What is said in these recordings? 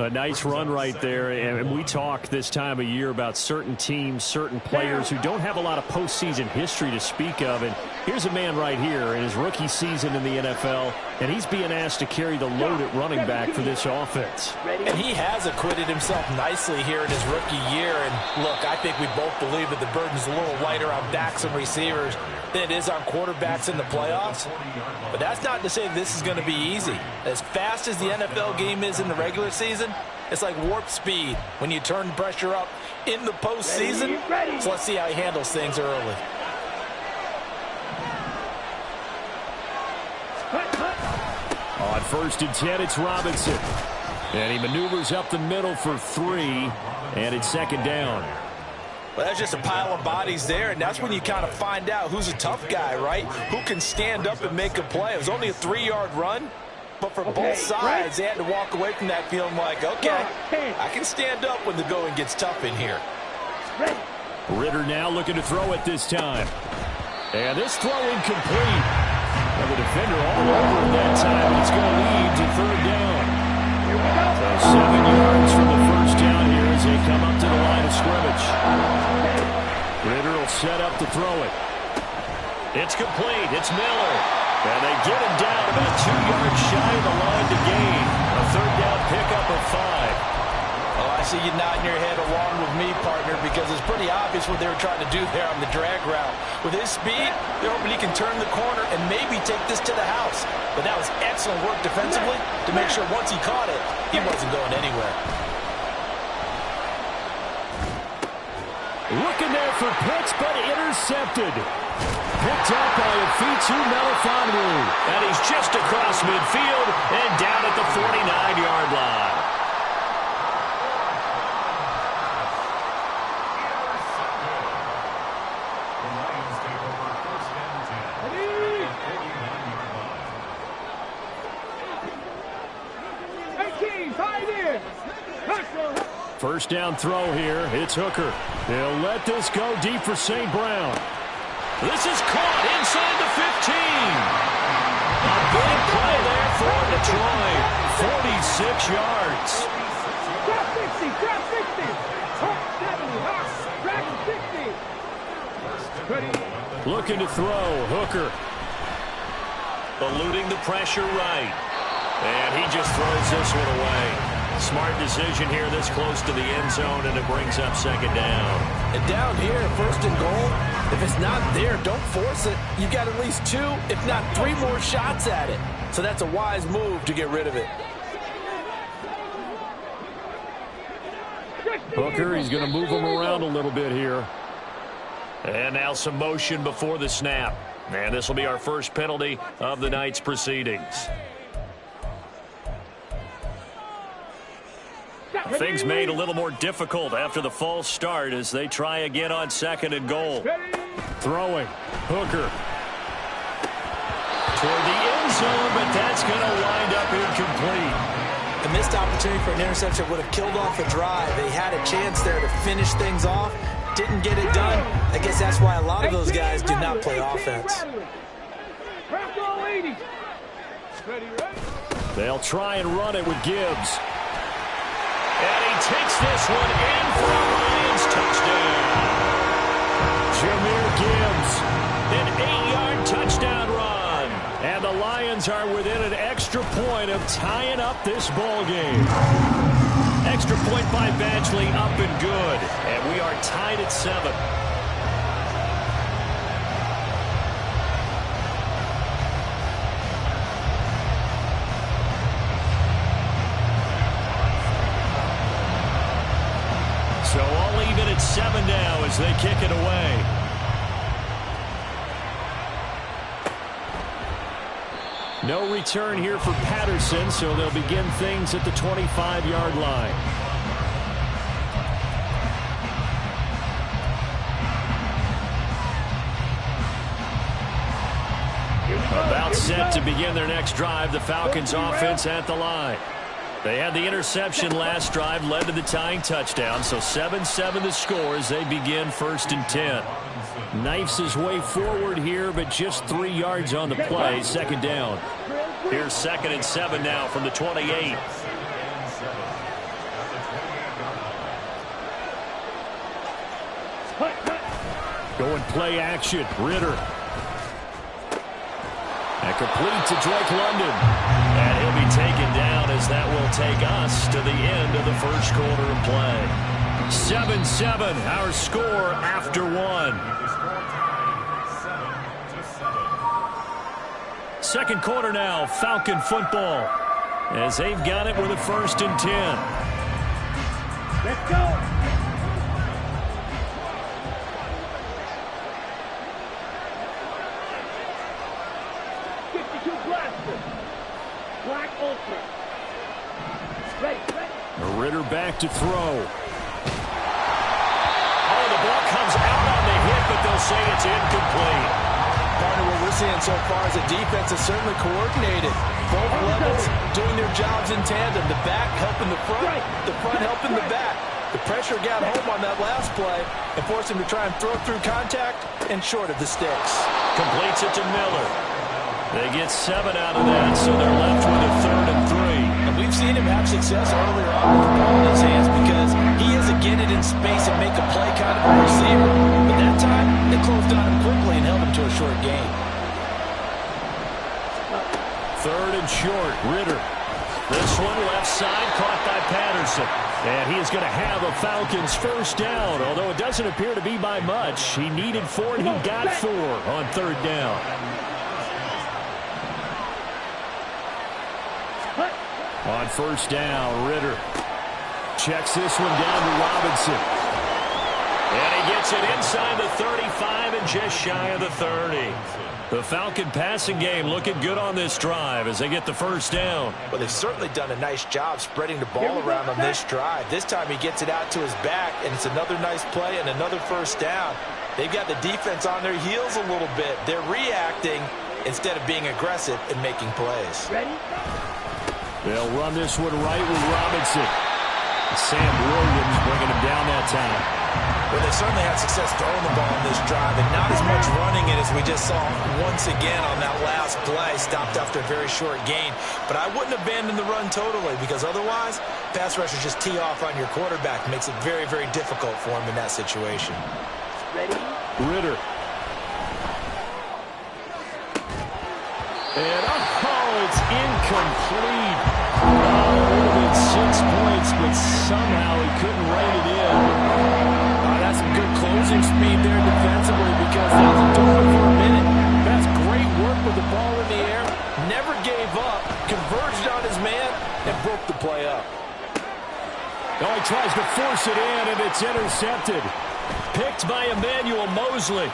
A nice run right there, and we talk this time of year about certain teams, certain players who don't have a lot of postseason history to speak of, and here's a man right here in his rookie season in the NFL, and he's being asked to carry the load at running back for this offense. And he has acquitted himself nicely here in his rookie year, and look, I think we both believe that the burden's a little lighter on backs and receivers than it is on quarterbacks in the playoffs. But that's not to say this is going to be easy. As fast as the NFL game is in the regular season, it's like warp speed when you turn pressure up in the postseason. So let's see how he handles things early. On 1st and 10, it's Robinson. And he maneuvers up the middle for 3, and it's 2nd down. Well, that's just a pile of bodies there, and that's when you kind of find out who's a tough guy, right? Who can stand up and make a play. It was only a 3-yard run, but for both sides, they had to walk away from that feeling like, okay, I can stand up when the going gets tough in here. Ritter now looking to throw it this time. And this throw incomplete. And the defender all over him that time. It's going to lead to 3rd down. So 7 yards from the 1st down here as they come up to the line of scrimmage. Ritter will set up to throw it. It's complete. It's Miller. And they get him down about 2 yards shy of the line to gain. A 3rd down pickup of 5. Oh, I see you nodding your head along with me, partner, because it's pretty obvious what they were trying to do there on the drag route. With his speed, they're hoping he can turn the corner and maybe take this to the house. But that was excellent work defensively to make sure once he caught it, he wasn't going anywhere. Looking there for Pitts, but intercepted. Picked up by Afitu Melifonwu. And he's just across midfield and down at the 49-yard line. First down throw here. It's Hooker. They'll let this go deep for St. Brown. This is caught inside the 15. A big play there for Detroit. 46 yards. Drop 60, drop 60. Hawk 70, Hawk, drag 60. Looking to throw. Hooker. Eluding the pressure right. And he just throws this one away. Smart decision here this close to the end zone, and it brings up 2nd down. And down here, 1st and goal, if it's not there, don't force it. You've got at least 2, if not 3 more shots at it. So that's a wise move to get rid of it. Hooker, he's going to move him around a little bit here. And now some motion before the snap. And this will be our first penalty of the night's proceedings. Things made a little more difficult after the false start as they try again on 2nd and goal. Throwing. Hooker. Toward the end zone, but that's going to wind up incomplete. The missed opportunity for an interception would have killed off the drive. They had a chance there to finish things off. Didn't get it done. I guess that's why a lot of those guys do not play offense. They'll try and run it with Gibbs. And he takes this one in for a Lions touchdown. Jahmyr Gibbs, an 8-yard touchdown run. And the Lions are within an extra point of tying up this ball game. Extra point by Badgley, up and good. And we are tied at 7. So all even at 7 now as they kick it away. No return here for Patterson, so they'll begin things at the 25-yard line. About set to begin their next drive, the Falcons offense at the line. They had the interception last drive, led to the tying touchdown, so 7-7 the score as they begin 1st and 10. Knifes his way forward here, but just 3 yards on the play, 2nd down. Here's 2nd and 7 now from the 28. Going play action. Ridder. And complete to Drake London. And he'll be taken down as that will take us to the end of the first quarter of play. 7-7, our score after one. Second quarter now, Falcon football. As they've got it with a 1st and 10. Let's go. Black Ultra. Ready. Ridder back to throw. Oh, the ball comes out on the hit, but they'll say it's incomplete. Partner, what we're seeing so far is the defense is certainly coordinated. Both levels doing their jobs in tandem. The back helping the front helping the back. The pressure got home on that last play and forced him to try and throw through contact and short of the sticks. Completes it to Miller. They get 7 out of that, so they're left with a 3rd and 3. And we've seen him have success earlier on with the ball in his hands because he is a get it in space and make a play kind of a receiver. But that time, they closed on him quickly and held him to a short gain. 3rd and short, Ridder. This one left side caught by Patterson. And he is going to have a Falcons first down, although it doesn't appear to be by much. He needed 4 and he got 4 on 3rd down. On 1st down, Ridder checks this one down to Robinson. And he gets it inside the 35 and just shy of the 30. The Falcon passing game looking good on this drive as they get the first down. Well, they've certainly done a nice job spreading the ball around on this drive. This time he gets it out to his back, and it's another nice play and another first down. They've got the defense on their heels a little bit. They're reacting instead of being aggressive and making plays. Ready? They'll run this one right with Robinson. Sam Williams bringing him down that time. Well, they certainly had success throwing the ball on this drive, and not as much running it as we just saw once again on that last play. Stopped after a very short gain. But I wouldn't abandon the run totally, because otherwise, pass rushers just tee off on your quarterback. Makes it very, very difficult for him in that situation. Ready? Ridder. And, it's incomplete. Oh, it would have been 6 points, but somehow he couldn't rein it in. That's some good closing speed there defensively because that was doing it for a minute. That's great work with the ball in the air. Never gave up. Converged on his man and broke the play up. Oh, he tries to force it in, and it's intercepted. Picked by Emmanuel Mosley.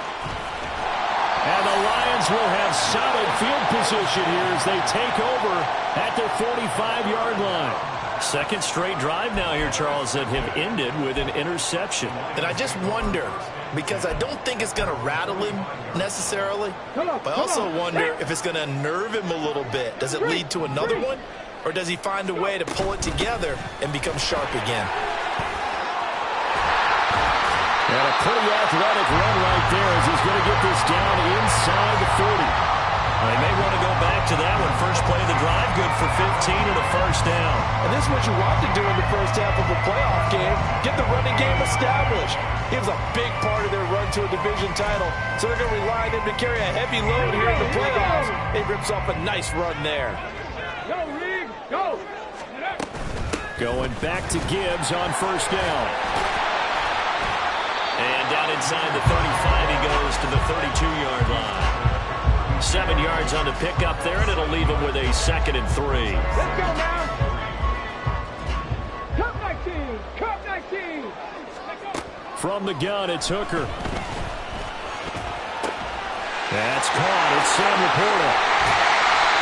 And the Lions will have solid field position here as they take over at their 45-yard line. Second straight drive now here, Charles, that have ended with an interception. And I just wonder, because I don't think it's going to rattle him necessarily, but I also wonder if it's going to unnerve him a little bit. Does it lead to another one, or does he find a way to pull it together and become sharp again? And a pretty athletic run right there as he's going to get this down inside the 40. They may want to go back to that one. First play of the drive, good for 15 and a first down. And this is what you want to do in the first half of a playoff game. Get the running game established. He was a big part of their run to a division title, so they're going to rely on him to carry a heavy load here in the playoffs. He rips off a nice run there. Go, Reed, go! Going back to Gibbs on first down. And down inside the 35, he goes to the 32-yard line. 7 yards on the pickup there, and it'll leave him with a 2nd and 3. Let's go now! Cup 19! Cup 19! From the gun, it's Hooker. That's caught. It's Sam Laporta.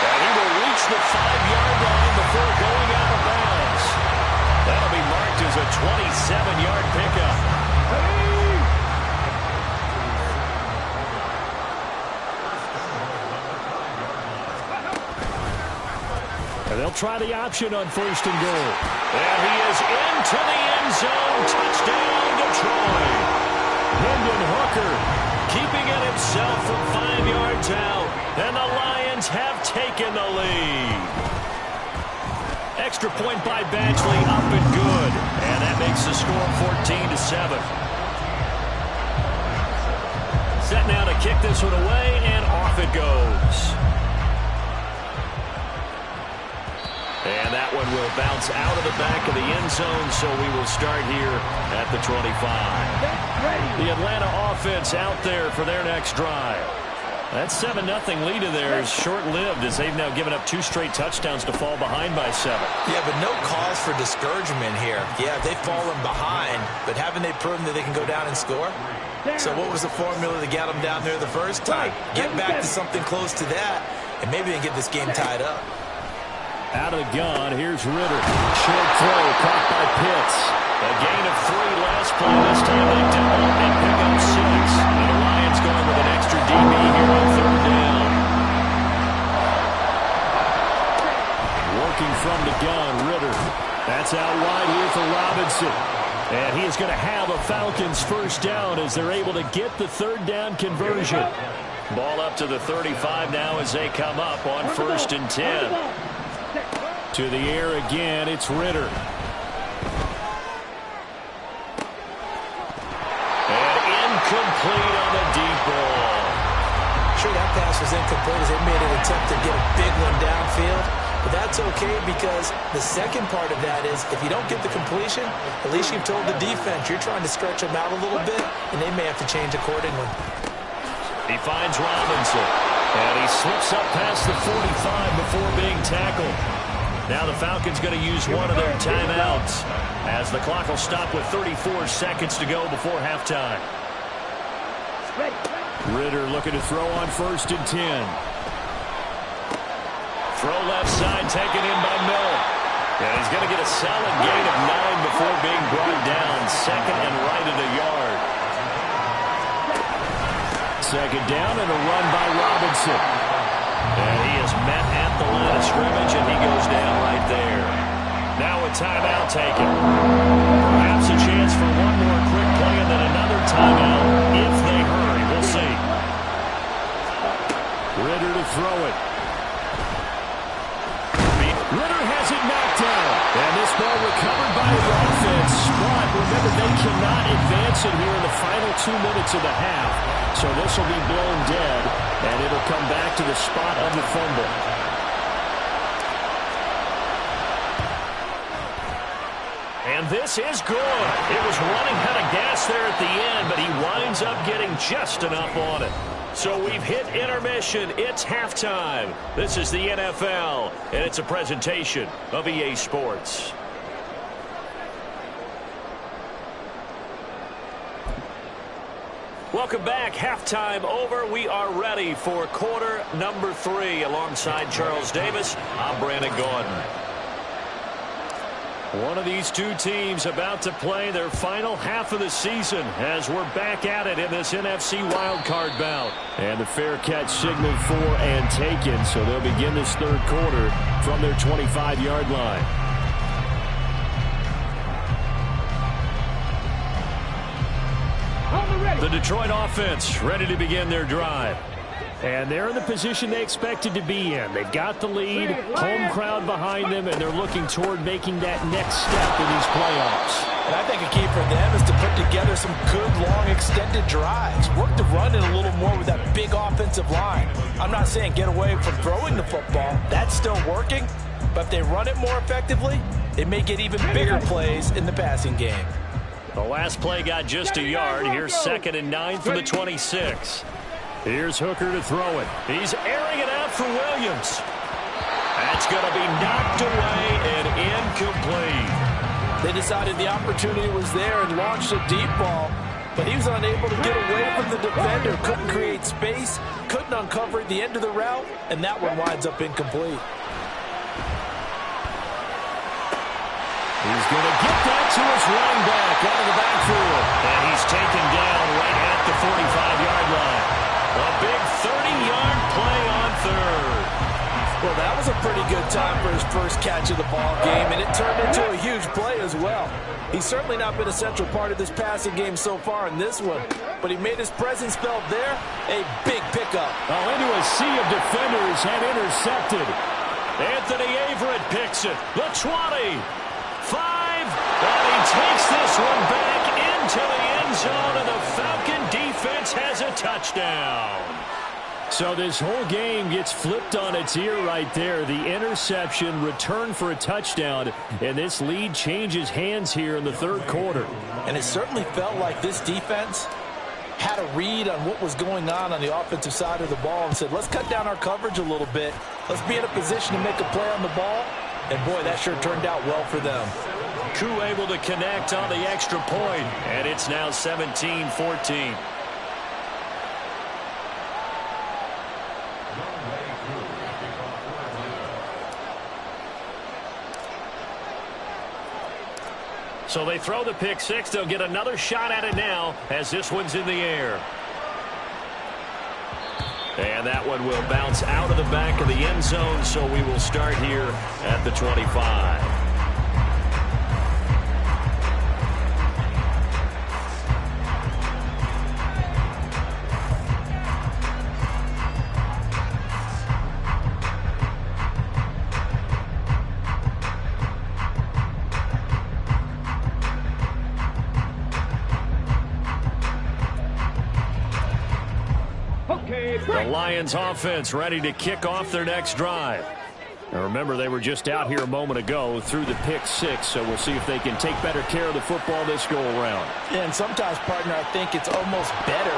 And he will reach the 5-yard line before going out of bounds. That'll be marked as a 27-yard pickup. And they'll try the option on 1st and goal. And he is into the end zone. Touchdown, Detroit. Hendon Hooker keeping it himself from 5 yards out. And the Lions have taken the lead. Extra point by Badgley, up and good. And that makes the score 14-7. Set now to kick this one away, and off it goes. And that one will bounce out of the back of the end zone, so we will start here at the 25. The Atlanta offense out there for their next drive. That 7-0 lead of theirs short-lived as they've now given up 2 straight touchdowns to fall behind by 7. Yeah, but no cause for discouragement here. Yeah, they've fallen behind, but haven't they proven that they can go down and score? So what was the formula to get them down there the first time? Get back to something close to that, and maybe they can get this game tied up. Out of the gun, here's Ritter. Short throw, caught by Pitts. A gain of 3 last play. This time they double and pick up 6. And the Lions going with an extra DB here on 3rd down. Working from the gun, Ritter. That's out wide here for Robinson. And he is going to have a Falcons first down as they're able to get the 3rd down conversion. Ball up to the 35 now as they come up on 1st and 10. To the air again, it's Ritter. And incomplete on the deep ball. Sure, that pass was incomplete as they made an attempt to get a big one downfield. But that's okay because the second part of that is if you don't get the completion, at least you've told the defense you're trying to stretch them out a little bit, and they may have to change accordingly. He finds Robinson, and he slips up past the 45 before being tackled. Now the Falcons going to use one of their timeouts as the clock will stop with 34 seconds to go before halftime. Ritter looking to throw on 1st and 10. Throw left side taken in by Miller. And he's going to get a solid gain of 9 before being brought down. 2nd and right at a yard. 2nd down and a run by Robinson. And he is met at the line of scrimmage, and he goes down right there. Now a timeout taken. Perhaps a chance for one more quick play and then another timeout if they hurry. We'll see. Ritter to throw it. Ritter has it knocked down. And this ball recovered by the offense. But remember, they cannot advance it here in the final 2 minutes of the half. So this will be blown dead, and it'll come back to the spot of the fumble. And this is good. It was running out of gas there at the end, but he winds up getting just enough on it. So we've hit intermission. It's halftime. This is the NFL, and it's a presentation of EA Sports. Welcome back. Halftime over. We are ready for quarter number 3. Alongside Charles Davis, I'm Brandon Gordon. One of these two teams about to play their final half of the season as we're back at it in this NFC wildcard bout. And the fair catch signaled for and taken, so they'll begin this 3rd quarter from their 25-yard line. The Detroit offense ready to begin their drive. And they're in the position they expected to be in. They've got the lead, home crowd behind them, and they're looking toward making that next step in these playoffs. And I think a key for them is to put together some good, long, extended drives. Work the run in a little more with that big offensive line. I'm not saying get away from throwing the football. That's still working. But if they run it more effectively, they may get even bigger plays in the passing game. The last play got just a yard. Here's 2nd and 9 from the 26. Here's Hooker to throw it. He's airing it out for Williams. That's going to be knocked away and incomplete. They decided the opportunity was there and launched a deep ball, but he was unable to get away from the defender. Couldn't create space, couldn't uncover the end of the route, and that one winds up incomplete. He's going to get that to his running back out of the backfield. And he's taken down right at the 45-yard line. A big 30-yard play on 3rd. Well, that was a pretty good time for his first catch of the ball game, and it turned into a huge play as well. He's certainly not been a central part of this passing game so far in this one, but he made his presence felt there. A big pickup. Oh, into a sea of defenders and intercepted. Anthony Averett picks it. The 20. 5, and he takes this one back into the end zone, and the Falcon defense defense has a touchdown. So this whole game gets flipped on its ear right there. The interception, return for a touchdown, and this lead changes hands here in the third quarter. And it certainly felt like this defense had a read on what was going on the offensive side of the ball and said, let's cut down our coverage a little bit. Let's be in a position to make a play on the ball. And, boy, that sure turned out well for them. Koo able to connect on the extra point, and it's now 17-14. So they throw the pick six. They'll get another shot at it now as this one's in the air. And that one will bounce out of the back of the end zone, so we will start here at the 25. The Lions offense ready to kick off their next drive. Now remember, they were just out here a moment ago through the pick six, so we'll see if they can take better care of the football this go-around. Yeah, and sometimes, partner, I think it's almost better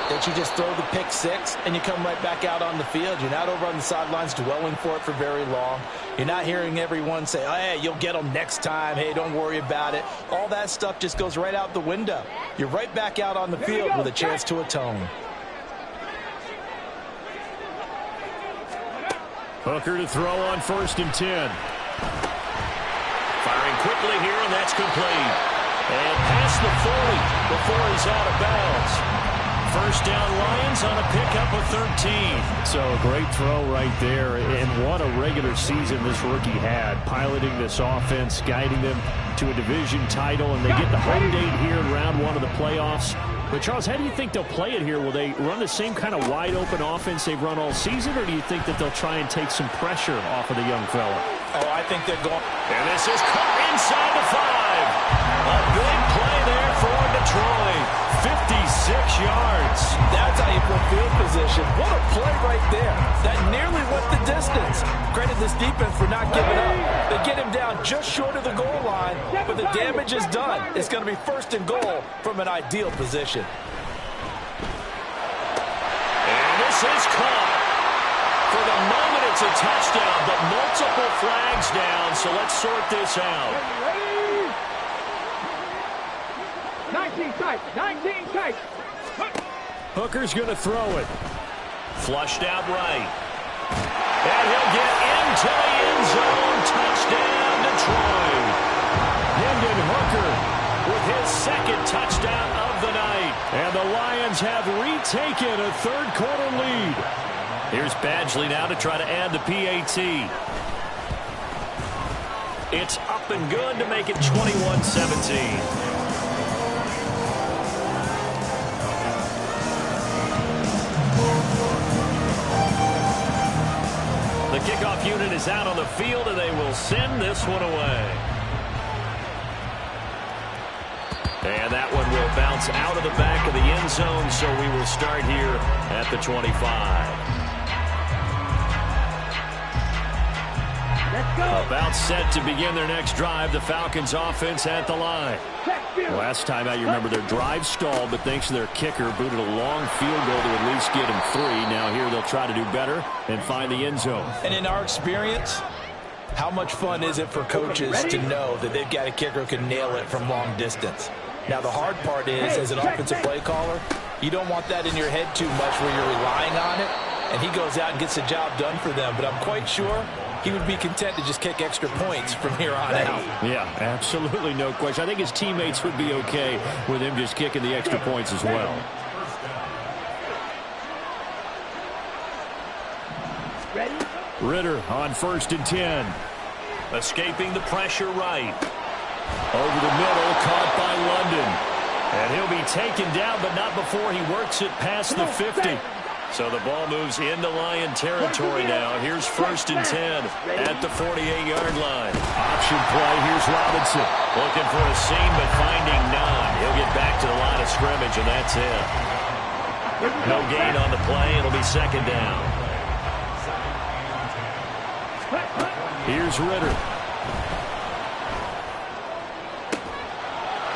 that you just throw the pick six and you come right back out on the field. You're not over on the sidelines dwelling for it for very long. You're not hearing everyone say, oh, hey, you'll get them next time. Hey, don't worry about it. All that stuff just goes right out the window. You're right back out on the field with a chance to atone. Hooker to throw on 1st and 10. Firing quickly here, and that's complete. And past the 40 before he's out of bounds. First down, Lions on a pickup of 13. So a great throw right there. And what a regular season this rookie had. Piloting this offense, guiding them to a division title. And they get the home date here in round one of the playoffs. But, Charles, how do you think they'll play it here? Will they run the same kind of wide-open offense they've run all season, or do you think that they'll try and take some pressure off of the young fella? Oh, I think they're going. And this is caught inside the 5. A big play there for Detroit. 56 yards. That's how you put field position. What a play right there. That nearly went the distance. Credit this defense for not giving up. They get him down just short of the goal line, but the damage is done. It's going to be 1st and goal from an ideal position. And this is caught. For the moment, it's a touchdown, but multiple flags down, so let's sort this out. 19 tight, 19 tight. Hooker's going to throw it. Flushed out right. And he'll get into the end zone. Touchdown, Detroit. Hendon Hooker with his 2nd touchdown of the night. And the Lions have retaken a third-quarter lead. Here's Badgley now to try to add the PAT. It's up and good to make it 21-17. The kickoff unit is out on the field, and they will send this one away. And that one will bounce out of the back of the end zone, so we will start here at the 25. About set to begin their next drive, the Falcons offense at the line. Last time out, you remember their drive stalled, but thanks to their kicker, booted a long field goal to at least get them 3. Now here they'll try to do better and find the end zone. And in our experience, how much fun is it for coaches to know that they've got a kicker who can nail it from long distance? Now the hard part is, as an offensive play caller, you don't want that in your head too much where you're relying on it, and he goes out and gets the job done for them. But I'm quite sure he would be content to just kick extra points from here on out. Yeah, absolutely no question. I think his teammates would be okay with him just kicking the extra points as well. Ridder on 1st and 10. Escaping the pressure right. Over the middle, caught by London. And he'll be taken down, but not before he works it past the 50. So the ball moves into Lion territory now. Here's 1st and 10 at the 48-yard line. Option play. Here's Robinson. Looking for a seam, but finding none. He'll get back to the line of scrimmage, and that's it. No gain on the play. It'll be second down. Here's Ritter.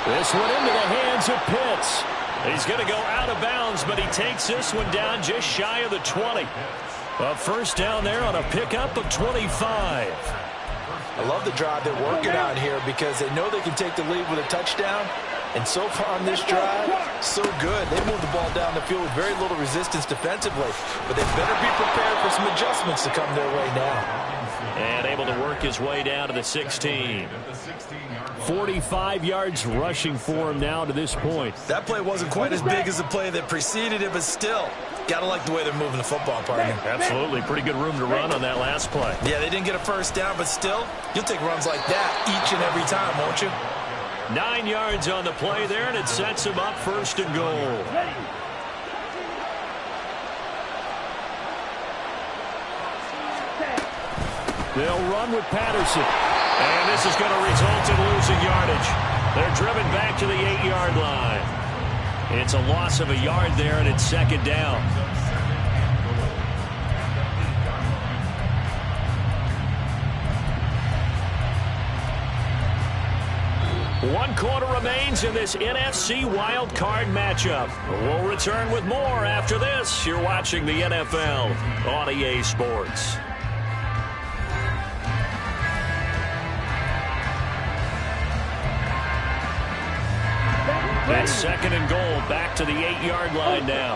This one into the hands of Pitts. He's going to go out of bounds, but he takes this one down just shy of the 20. A first down there on a pickup of 25. I love the drive they're working on here because they know they can take the lead with a touchdown. And so far on this drive, so good. They move the ball down the field with very little resistance defensively. But they better be prepared for some adjustments to come their way now. And able to work his way down to the 16. 45 yards rushing for him now to this point. That play wasn't quite as big as the play that preceded it, but still, gotta like the way they're moving the football, partner. Absolutely. Pretty good room to run on that last play. Yeah, they didn't get a first down, but still, you'll take runs like that each and every time, won't you? 9 yards on the play there, and it sets him up first and goal. They'll run with Patterson. And this is going to result in losing yardage. They're driven back to the 8-yard line. It's a loss of a yard there, and it's second down. One quarter remains in this NFC Wild Card matchup. We'll return with more after this. You're watching the NFL on EA Sports. It's second and goal, back to the 8-yard line now.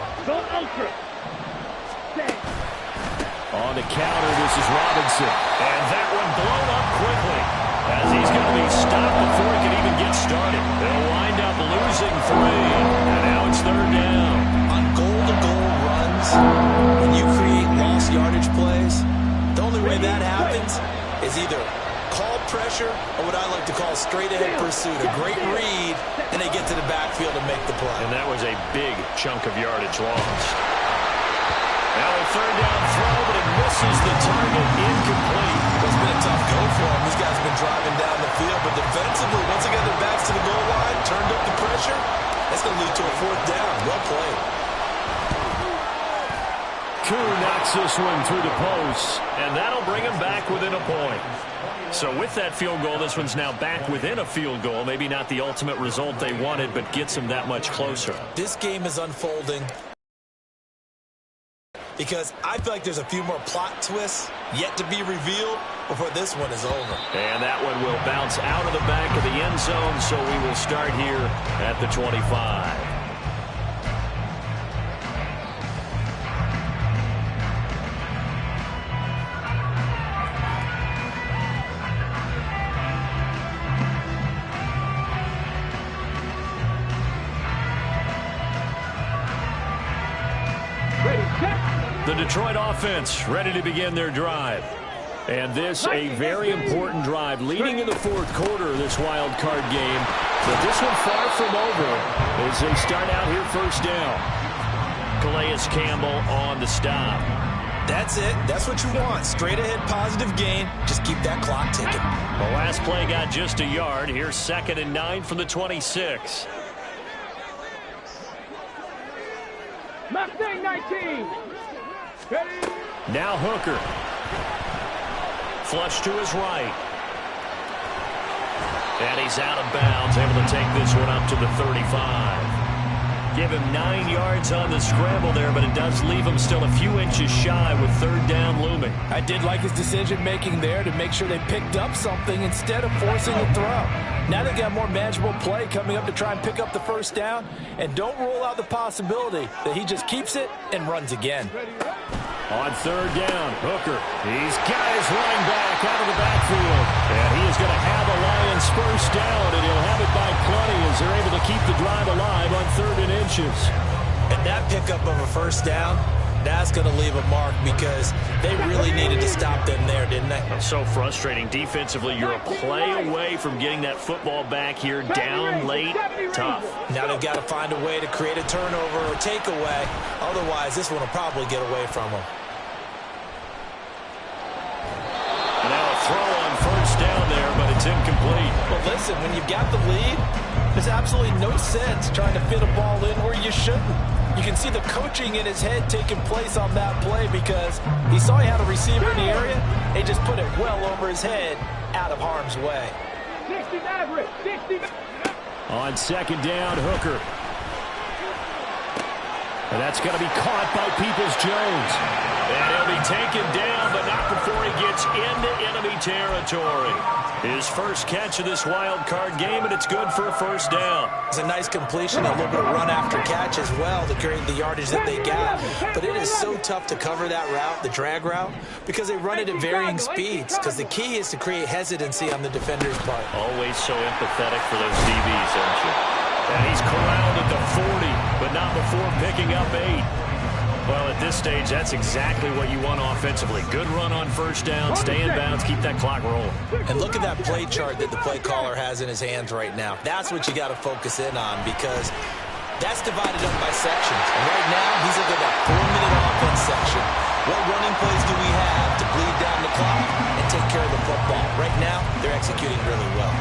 On the counter, this is Robinson. And that one blown up quickly as he's going to be stopped before he can even get started. They'll wind up losing 3, and now it's third down. On goal-to-goal runs, when you create lost yardage plays, the only way that happens is either call pressure or what I like to call straight-ahead pursuit. A great read, and they get to the backfield and make the play. And that was a big chunk of yardage lost. Now a third down throw, but it misses the target, incomplete. It's been a tough go for him. These guys have been driving down the field, but defensively, once again, their backs to the goal line, turned up the pressure. That's going to lead to a fourth down. Well played. Koo knocks this one through the post, and that'll bring him back within a point. So with that field goal, this one's now back within a field goal. Maybe not the ultimate result they wanted, but gets them that much closer. This game is unfolding because I feel like there's a few more plot twists yet to be revealed before this one is over. And that one will bounce out of the back of the end zone, so we will start here at the 25. The Detroit offense ready to begin their drive. And this a very important drive leading in the fourth quarter of this wild card game. But this one far from over as they start out here first down. Calais Campbell on the stop. That's it. That's what you want. Straight ahead positive gain. Just keep that clock ticking. The last play got just a yard. Here's 2nd and 9 from the 26. Mustang 19. Ready? Now Hooker. Flush to his right. And he's out of bounds, able to take this one up to the 35. Give him 9 yards on the scramble there, but it does leave him still a few inches shy with third down looming. I did like his decision-making there to make sure they picked up something instead of forcing the throw. Now they've got more manageable play coming up to try and pick up the first down, and don't rule out the possibility that he just keeps it and runs again. On third down, Hooker. He's got his running back out of the backfield. And he is going to have the Lions first down, and he'll have it by plenty as they're able to keep the drive alive on 3rd and inches. And that pickup of a first down, that's going to leave a mark because they really needed to stop them there, didn't they? So frustrating. Defensively, you're a play away from getting that football back here down late. Tough. Now they've got to find a way to create a turnover or takeaway. Otherwise, this one will probably get away from them. Now a throw on first down there, but it's incomplete. But listen, when you've got the lead, there's absolutely no sense trying to fit a ball in where you shouldn't. You can see the coaching in his head taking place on that play because he saw he had a receiver in the area. He just put it well over his head, out of harm's way. 60 average, 60. On second down, Hooker. And that's going to be caught by Peoples-Jones. And he'll be taken down, but not before he gets into enemy territory. His first catch of this wild card game, and it's good for a first down. It's a nice completion, a little bit of run after catch as well to create the yardage that they got. But it is so tough to cover that route, the drag route, because they run it at varying speeds. Because the key is to create hesitancy on the defender's part. Always so empathetic for those DBs, aren't you? And he's corralled at the 40, but not before picking up 8. Well, at this stage, that's exactly what you want offensively. Good run on first down, stay in bounds, keep that clock rolling. And look at that play chart that the play caller has in his hands right now. That's what you got to focus in on because that's divided up by sections. And right now, he's looking at that 4-minute offense section. What running plays do we have to bleed down the clock and take care of the football? Right now, they're executing really well.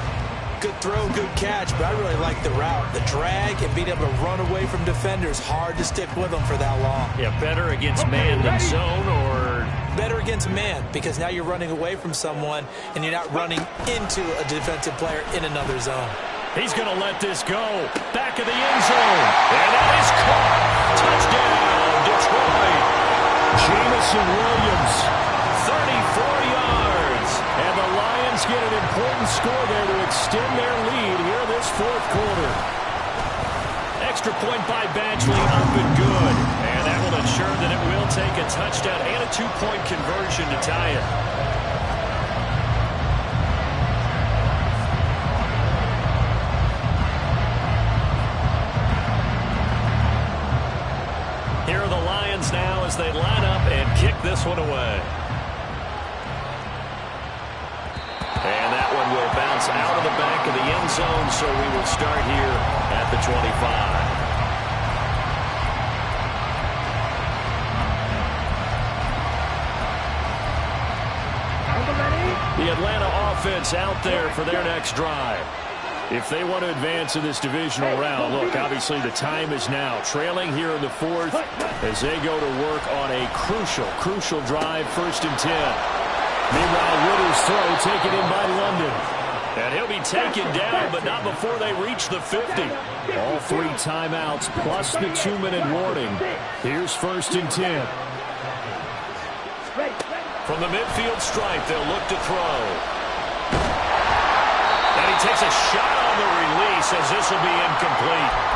Good throw, good catch, but I really like the route. The drag and being able to run away from defenders, hard to stick with them for that long. Yeah, better against man than zone, or better against man, because now you're running away from someone and you're not running into a defensive player in another zone. He's going to let this go. Back of the end zone. And that is caught. Touchdown, Detroit. Jameson Williams, 34 yards. And the Lions get an important score there to extend their lead here this fourth quarter. Extra point by Badgley, up and good. And that will ensure that it will take a touchdown and a 2-point conversion to tie it. Here are the Lions now as they line up and kick this one away. And that one will bounce out of the back of the end zone, so we will start here at the 25. The Atlanta offense out there for their next drive. If they want to advance in this divisional round, look, obviously the time is now. Trailing here in the fourth as they go to work on a crucial drive, 1st and 10. Meanwhile, Ritter's throw taken in by London. And he'll be taken down, but not before they reach the 50. All 3 timeouts plus the 2-minute warning. Here's 1st and 10. From the midfield stripe, they'll look to throw. And he takes a shot on the release as this will be incomplete.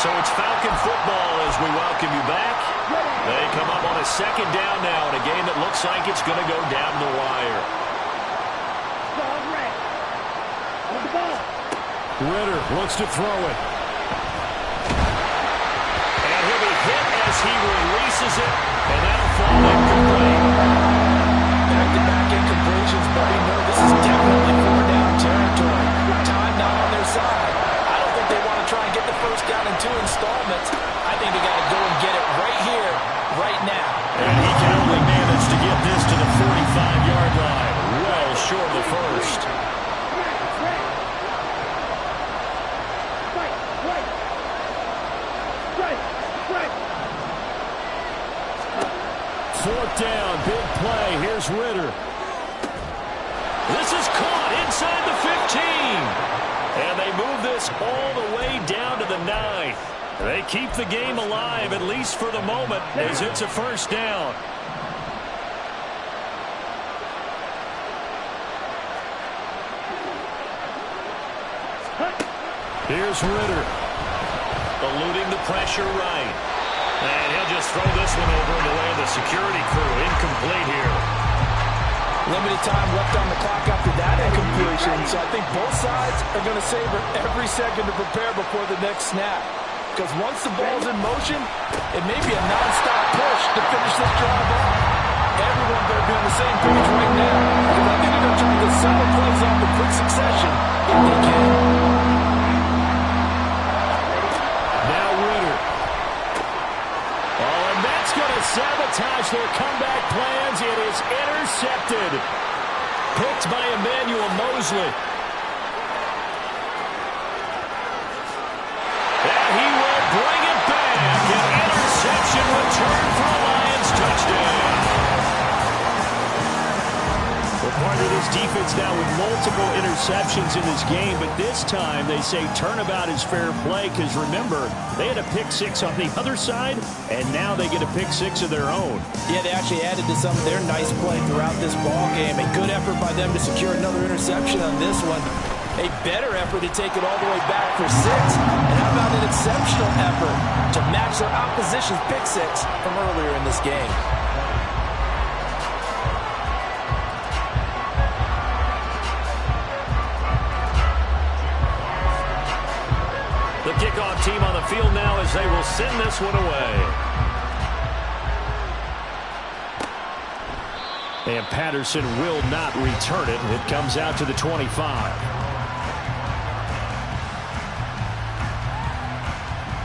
So it's Falcon football as we welcome you back. They come up on a 2nd down now in a game that looks like it's going to go down the wire. Ritter looks to throw it. And he'll be hit as he releases it, and that'll fall incomplete. Back-to-back incompletions, but we know this is definitely 4-down territory. Time not on their side. I don't think they want to try and get the first down in 2 installments. I think they got to go and get it right here, right now. And he can only manage to get this to the 45-yard line. Well short of the first. 4th down, big play. Here's Ritter. This is caught inside the 15. And they move this all the way down to the 9. They keep the game alive, at least for the moment, as it's a 1st down. Here's Ritter. Eluding the pressure right. And he'll just throw this one over in the way of the security crew. Incomplete here. Limited time left on the clock after that incompletion, so I think both sides are going to savor every second to prepare before the next snap. Because once the ball's in motion, it may be a non-stop push to finish this drive off. Everyone better be on the same page right now, because I think they're going to try to get several plays off in quick succession if they can. Now Ritter. Oh, and that's going to sabotage their comeback plans. It is intercepted. Picked by Emmanuel Mosley. And he will bring it back. defense now with multiple interceptions in this game, but this time they say turnabout is fair play because, remember, they had a pick six on the other side, and now they get a pick six of their own. Yeah, they actually added to some of their nice play throughout this ball game. A good effort by them to secure another interception on this one. A better effort to take it all the way back for 6. And how about an exceptional effort to match their opposition's pick six from earlier in this game? The kickoff team on the field now as they will send this one away. And Patterson will not return it. It comes out to the 25.